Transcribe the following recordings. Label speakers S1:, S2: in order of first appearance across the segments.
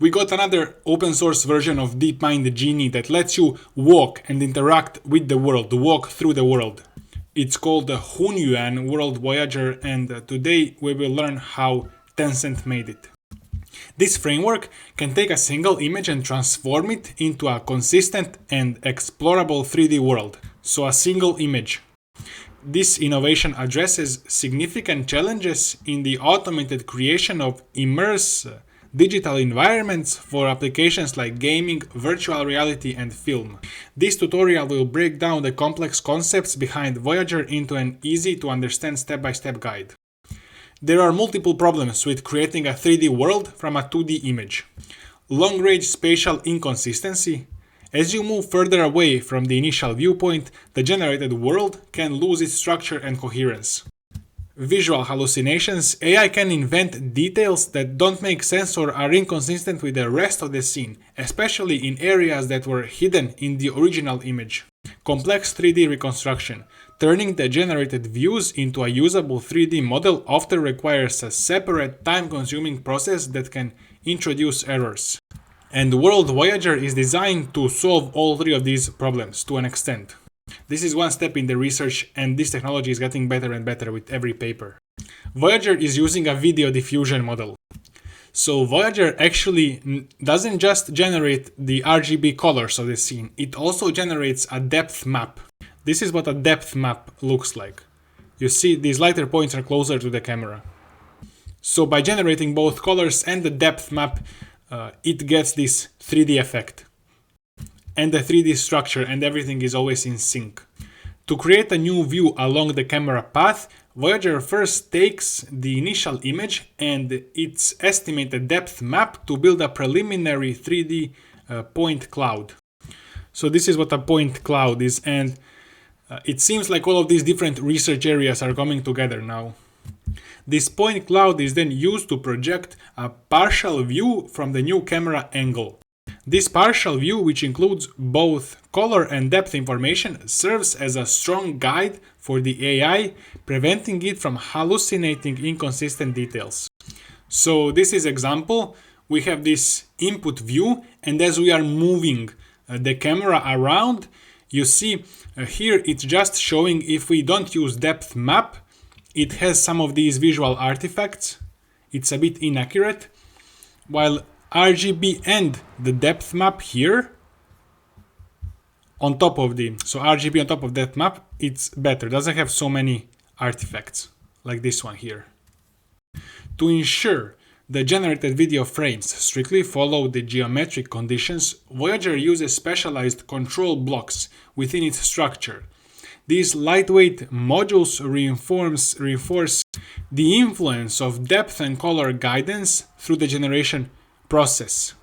S1: We got another open source version of DeepMind Genie that lets you walk and interact with the world, walk through the world. It's called the HunYuan World Voyager, and today we will learn how Tencent made it. This framework can take a single image and transform it into a consistent and explorable 3D world, so a single image. This innovation addresses significant challenges in the automated creation of immersive digital environments for applications like gaming, virtual reality, and film. This tutorial will break down the complex concepts behind Voyager into an easy to understand step-by-step guide. There are multiple problems with creating a 3D world from a 2D image. Long-range spatial inconsistency. As you move further away from the initial viewpoint, the generated world can lose its structure and coherence. Visual hallucinations. AI can invent details that don't make sense or are inconsistent with the rest of the scene, especially in areas that were hidden in the original image. Complex 3D reconstruction. Turning the generated views into a usable 3D model often requires a separate, time-consuming process that can introduce errors. And World Voyager is designed to solve all three of these problems to an extent. This is one step in the research, and this technology is getting better and better with every paper. Voyager is using a video diffusion model. So Voyager actually doesn't just generate the RGB colors of the scene, it also generates a depth map. This is what a depth map looks like. You see, these lighter points are closer to the camera. So by generating both colors and the depth map, it gets this 3D effect. And the 3D structure, and everything is always in sync. To create a new view along the camera path, Voyager first takes the initial image and its estimated depth map to build a preliminary 3D point cloud. So this is what a point cloud is, and it seems like all of these different research areas are coming together now. This point cloud is then used to project a partial view from the new camera angle. This partial view, which includes both color and depth information, serves as a strong guide for the AI, preventing it from hallucinating inconsistent details. So this is example. We have this input view, and as we are moving the camera around, you see here it's just showing if we don't use depth map, it has some of these visual artifacts. It's a bit inaccurate, while RGB and the depth map here on top of RGB on top of that map, it's better, doesn't have so many artifacts like this one here. To ensure the generated video frames strictly follow the geometric conditions, Voyager uses specialized control blocks within its structure. These lightweight modules reinforce the influence of depth and color guidance through the generation process.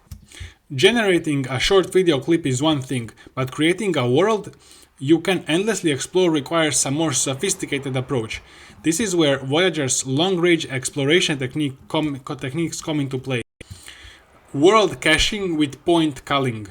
S1: Generating a short video clip is one thing, but creating a world you can endlessly explore requires a more sophisticated approach. This is where Voyager's long-range exploration techniques come into play. World caching with point culling.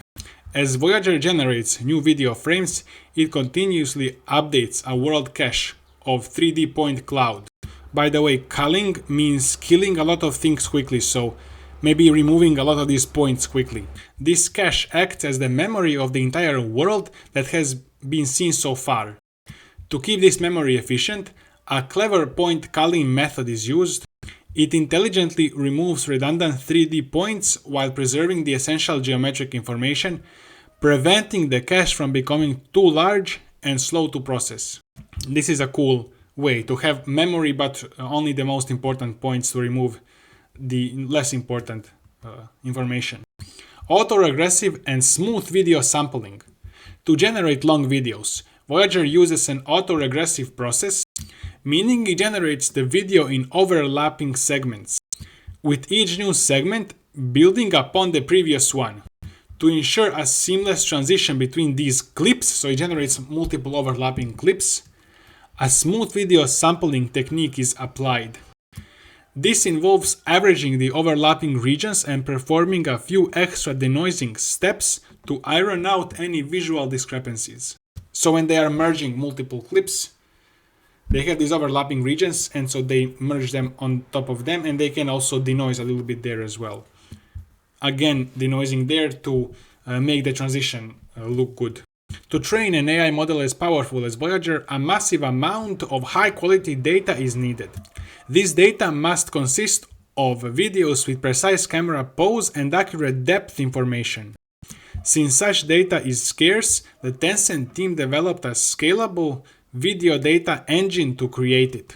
S1: As Voyager generates new video frames, it continuously updates a world cache of 3D point cloud. By the way, culling means killing a lot of things quickly, so maybe removing a lot of these points quickly. This cache acts as the memory of the entire world that has been seen so far. To keep this memory efficient, a clever point culling method is used. It intelligently removes redundant 3D points while preserving the essential geometric information, preventing the cache from becoming too large and slow to process. This is a cool way to have memory, but only the most important points to remove the less important information. Autoregressive and smooth video sampling. To generate long videos, Voyager uses an autoregressive process, meaning it generates the video in overlapping segments, with each new segment building upon the previous one. To ensure a seamless transition between these clips, so it generates multiple overlapping clips, a smooth video sampling technique is applied. This involves averaging the overlapping regions and performing a few extra denoising steps to iron out any visual discrepancies. So when they are merging multiple clips, they have these overlapping regions, and so they merge them on top of them, and they can also denoise a little bit there as well. again denoising there to make the transition look good. To train an AI model as powerful as Voyager, a massive amount of high-quality data is needed. This data must consist of videos with precise camera pose and accurate depth information. Since such data is scarce, the Tencent team developed a scalable video data engine to create it.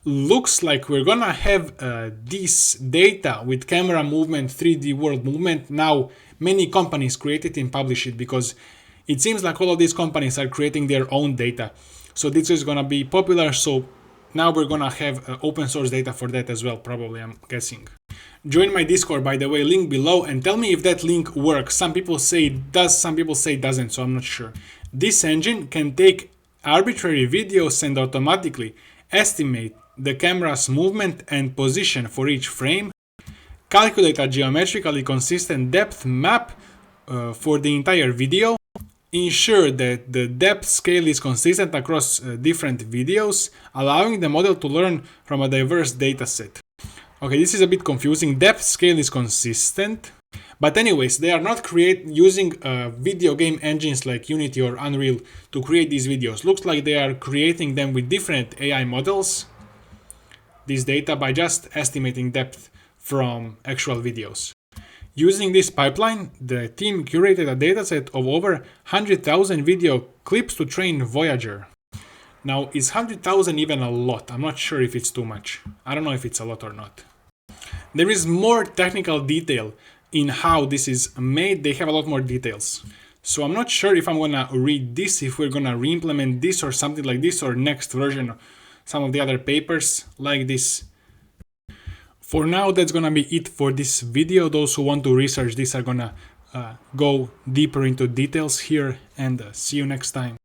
S1: Looks like we're gonna have this data with camera movement, 3D world movement. Now many companies create it and publish it because it seems like all of these companies are creating their own data. So this is gonna be popular, so now we're gonna have open source data for that as well, probably, I'm guessing. Join my Discord, by the way, link below, and tell me if that link works. Some people say it does, some people say it doesn't, so I'm not sure. This engine can take arbitrary videos and automatically estimate the camera's movement and position for each frame, calculate a geometrically consistent depth map for the entire video, ensure that the depth scale is consistent across different videos, allowing the model to learn from a diverse dataset. Okay, this is a bit confusing. Depth scale is consistent, but anyways, they are not using video game engines like Unity or Unreal to create these videos. Looks like they are creating them with different AI models, this data, by just estimating depth from actual videos. Using this pipeline, the team curated a dataset of over 100,000 video clips to train Voyager. Now, is 100,000 even a lot? I'm not sure if it's too much. I don't know if it's a lot or not. There is more technical detail in how this is made. They have a lot more details. So I'm not sure if I'm gonna read this, if we're gonna re-implement this or something like this, or next version, some of the other papers like this. For now, that's gonna be it for this video. Those who want to research this are gonna go deeper into details here, and see you next time.